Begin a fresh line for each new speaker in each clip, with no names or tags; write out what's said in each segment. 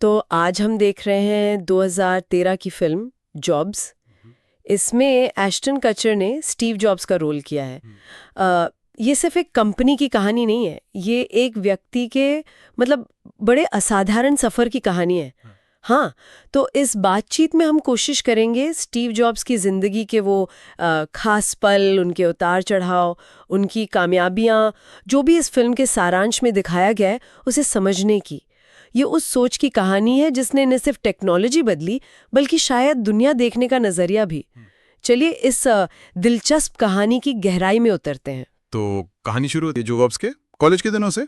तो आज हम देख रहे हैं 2013 की फिल्म जॉब्स। इसमें एश्टन कचर ने स्टीव जॉब्स का रोल किया है। ये सिर्फ एक कंपनी की कहानी नहीं है, ये एक व्यक्ति के मतलब बड़े असाधारण सफ़र की कहानी है। हाँ, तो इस बातचीत में हम कोशिश करेंगे स्टीव जॉब्स की ज़िंदगी के वो खास पल, उनके उतार चढ़ाव, उनकी कामयाबियाँ, जो भी इस फिल्म के सारांश में दिखाया गया है उसे समझने की। ये उस सोच की कहानी है जिसने न सिर्फ टेक्नोलॉजी बदली बल्कि शायद दुनिया देखने का नजरिया भी। चलिए इस दिलचस्प कहानी की गहराई में उतरते हैं।
तो कहानी शुरू होती है जॉब्स के कॉलेज के दिनों से।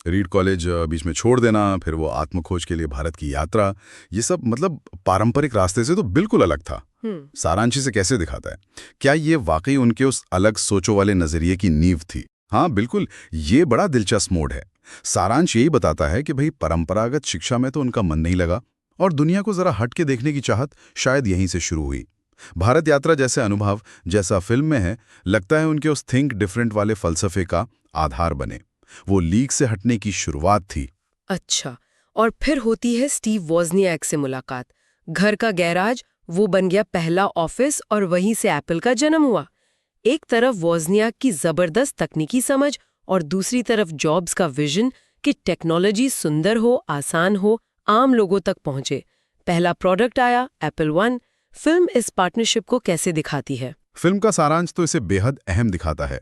रीड कॉलेज बीच में छोड़ देना, फिर वो आत्मखोज के लिए भारत की यात्रा, ये सब मतलब पारंपरिक रास्ते से तो बिल्कुल अलग था। सारांशी से कैसे दिखाता है, क्या ये वाकई उनके उस अलग सोचों वाले नजरिए की नींव थी? हाँ बिल्कुल, ये बड़ा दिलचस्प मोड़ है। सारांश यही बताता है कि भाई परंपरागत शिक्षा में तो उनका मन नहीं लगा और दुनिया को जरा हट के देखने की चाहत शायद यहीं से शुरू हुई। भारत यात्रा जैसे अनुभव, जैसा फिल्म में है, लगता है उनके उस थिंक डिफरेंट वाले फलसफे का आधार बने। वो लीग से हटने की शुरुआत थी।
अच्छा, और फिर होती है स्टीव वॉज़नियाक से मुलाकात। घर का गैराज वो बन गया पहला ऑफिस और वहीं से एप्पल का जन्म हुआ। एक तरफ वॉज़नियाक की जबरदस्त तकनीकी समझ और दूसरी तरफ जॉब्स का विजन कि टेक्नोलॉजी सुंदर हो, आसान हो, आम लोगों तक पहुंचे। पहला प्रोडक्ट आया एप्पल वन। फिल्म इस पार्टनरशिप को कैसे दिखाती है?
फिल्म का सारांश तो इसे बेहद अहम दिखाता है।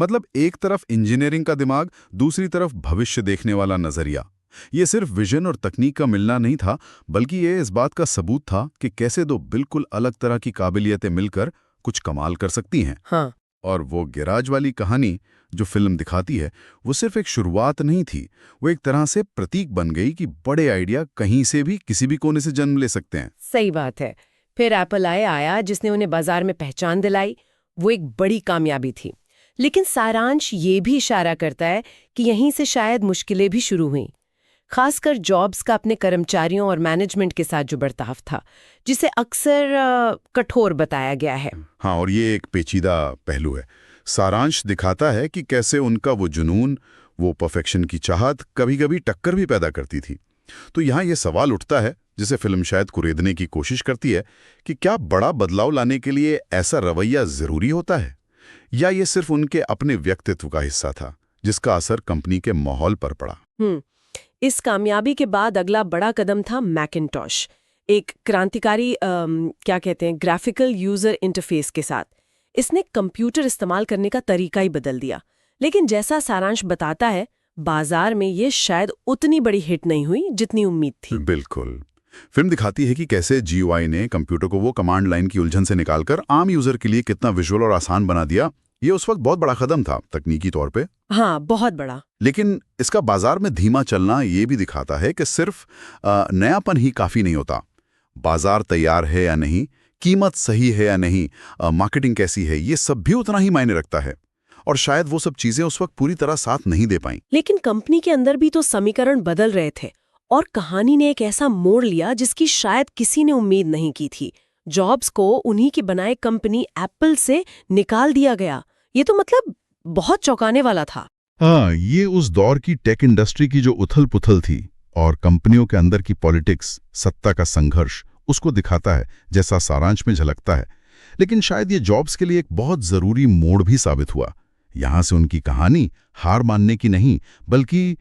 मतलब एक तरफ इंजीनियरिंग का दिमाग, दूसरी तरफ भविष्य देखने वाला नजरिया। ये सिर्फ विजन और तकनीक का मिलना नहीं था, बल्कि ये इस बात का सबूत था कि कैसे दो बिल्कुल अलग तरह की काबिलियतें मिलकर कुछ कमाल कर सकती हैं।
हाँ।
और वो गैराज वाली कहानी जो फिल्म दिखाती है, वो सिर्फ एक शुरुआत नहीं थी, वो एक तरह से प्रतीक बन गई कि बड़े आइडिया कहीं से भी किसी भी कोने से जन्म ले सकते हैं।
सही बात है। फिर एप्पल आया जिसने उन्हें बाजार में पहचान दिलाई। वो एक बड़ी कामयाबी थी। लेकिन सारांश ये भी इशारा करता है कि यहीं से शायद मुश्किलें भी शुरू हुईं। खासकर जॉब्स का अपने कर्मचारियों और मैनेजमेंट के साथ जो बर्ताव था, जिसे अक्सर कठोर बताया गया है।
हाँ, और ये एक पेचीदा पहलू है। सारांश दिखाता है कि कैसे उनका वो जुनून, वो परफेक्शन की चाहत कभी-कभी टक्कर भी पैदा करती थी। तो यहाँ ये सवाल उठता है, जिसे फिल्म शायद कुरेदने की कोशिश करती है, कि क्या बड़ा बदलाव लाने के लिए ऐसा रवैया जरूरी होता है, या ये सिर्फ उनके अपने व्यक्तित्व का हिस्सा था जिसका असर कंपनी के माहौल पर पड़ा।
इस कामयाबी के बाद अगला बड़ा कदम था मैकिन्टॉश, एक क्रांतिकारी क्या कहते हैं, ग्राफिकल यूजर इंटरफेस के साथ। इसने कंप्यूटर इस्तेमाल करने का तरीका ही बदल दिया। लेकिन जैसा सारांश बताता है, बाजार में ये शायद उतनी बड़ी हिट नहीं हुई जितनी उम्मीद थी।
बिल्कुल। फिल्म दिखाती है कि कैसे जीयूआई ने कंप्यूटर को वो कमांड लाइन की उलझन से निकालकर आम यूजर के लिए कितना विजुअल और आसान बना दिया। ये उस वक्त बहुत बड़ा कदम था तकनीकी तौर पे।
हाँ, बहुत बड़ा।
लेकिन इसका बाजार में धीमा चलना ये भी दिखाता है कि सिर्फ नयापन ही काफी नहीं होता। बाजार तैयार है या नहीं, कीमत सही है या नहीं, मार्केटिंग कैसी है, ये सब भी उतना ही मायने रखता है। और शायद वो सब चीजें उस वक्त पूरी तरह साथ नहीं दे पाई।
लेकिन कंपनी के अंदर भी तो समीकरण बदल रहे थे और कहानी ने एक ऐसा मोड़ लिया जिसकी शायद किसी ने उम्मीद नहीं की थी। जॉब्स को उन्हीं की बनाए कंपनी एप्पल से निकाल दिया गया। ये तो मतलब बहुत चौंकाने वाला था।
हाँ, ये उस दौर की टेक इंडस्ट्री की जो उथल-पुथल थी और कंपनियों के अंदर की पॉलिटिक्स, सत्ता का संघर्ष, उसको दिखाता है, जैसा सारांश में झलकता है। लेकिन शायद ये जॉब्स के लिए एक बहुत जरूरी मोड़ भी साबित हुआ। यहाँ से उनकी कहानी हार मानने की नहीं, बल्कि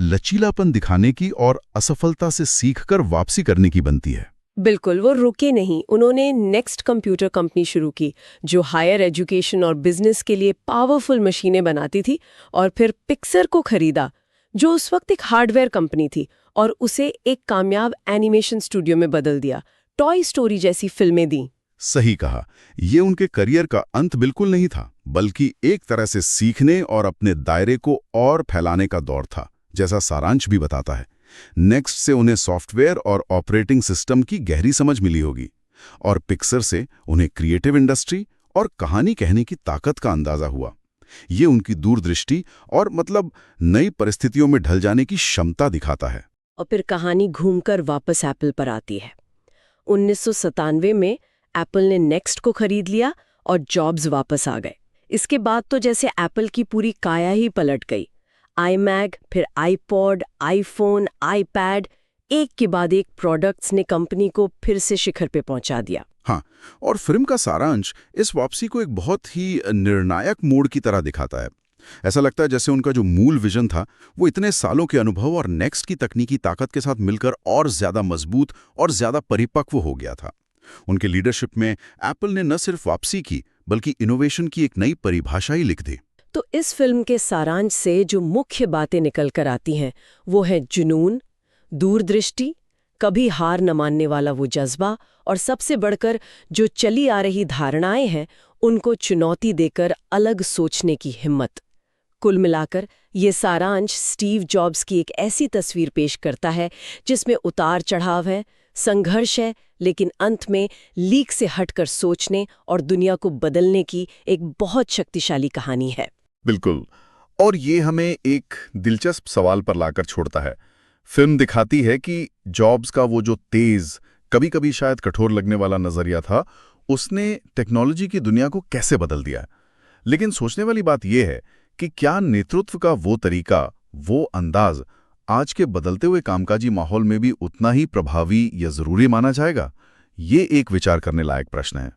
लचीलापन दिखाने की और असफलता से सीखकर वापसी करने की बनती है।
बिल्कुल, वो रुके नहीं। उन्होंने नेक्स्ट कंप्यूटर कंपनी शुरू की, जो हायर एजुकेशन और बिजनेस के लिए पावरफुल मशीनें बनाती थी, और फिर पिक्सर को खरीदा, जो उस वक्त एक हार्डवेयर कंपनी थी, और उसे एक कामयाब एनिमेशन स्टूडियो में बदल दिया। टॉय स्टोरी जैसी फिल्में दी।
सही कहा, ये उनके करियर का अंत बिल्कुल नहीं था, बल्कि एक तरह से सीखने और अपने दायरे को और फैलाने का दौर था, जैसा सारांश भी बताता है। नेक्स्ट से उन्हें सॉफ्टवेयर और ऑपरेटिंग सिस्टम की गहरी समझ मिली होगी, और पिक्सर से उन्हें क्रिएटिव इंडस्ट्री और कहानी कहने की ताकत का अंदाजा हुआ। ये उनकी दूरदृष्टि और मतलब नई परिस्थितियों में ढल जाने की क्षमता दिखाता है।
और फिर कहानी घूमकर वापस एप्पल पर आती है। 1997 में एप्पल ने नेक्स्ट को खरीद लिया और जॉब्स वापस आ गए। इसके बाद तो जैसे एप्पल की पूरी काया ही पलट गई। आईमैक, फिर आईपॉड, आईफोन, आईपैड, एक के बाद एक प्रोडक्ट्स ने कंपनी को फिर से शिखर पे पहुंचा दिया।
हाँ, और फिल्म का सारांश इस वापसी को एक बहुत ही निर्णायक मोड़ की तरह दिखाता है। ऐसा लगता है जैसे उनका जो मूल विजन था वो इतने सालों के अनुभव और नेक्स्ट की तकनीकी ताकत के साथ मिलकर और ज्यादा मजबूत और ज्यादा परिपक्व हो गया था। उनके लीडरशिप में एप्पल ने न सिर्फ वापसी की बल्कि इनोवेशन की एक नई परिभाषा ही लिख दी।
तो इस फिल्म के सारांश से जो मुख्य बातें निकल कर आती हैं वो है जुनून, दूरदृष्टि, कभी हार न मानने वाला वो जज्बा, और सबसे बढ़कर जो चली आ रही धारणाएं हैं उनको चुनौती देकर अलग सोचने की हिम्मत। कुल मिलाकर ये सारांश स्टीव जॉब्स की एक ऐसी तस्वीर पेश करता है जिसमें उतार चढ़ाव है, संघर्ष है, लेकिन अंत में लीक से हटकर सोचने और दुनिया को बदलने की एक बहुत शक्तिशाली कहानी है।
बिल्कुल, और ये हमें एक दिलचस्प सवाल पर लाकर छोड़ता है। फिल्म दिखाती है कि जॉब्स का वो जो तेज, कभी-कभी शायद कठोर लगने वाला नजरिया था, उसने टेक्नोलॉजी की दुनिया को कैसे बदल दिया। लेकिन सोचने वाली बात यह है कि क्या नेतृत्व का वो तरीका, वो अंदाज आज के बदलते हुए कामकाजी माहौल में भी उतना ही प्रभावी या जरूरी माना जाएगा? ये एक विचार करने लायक प्रश्न है।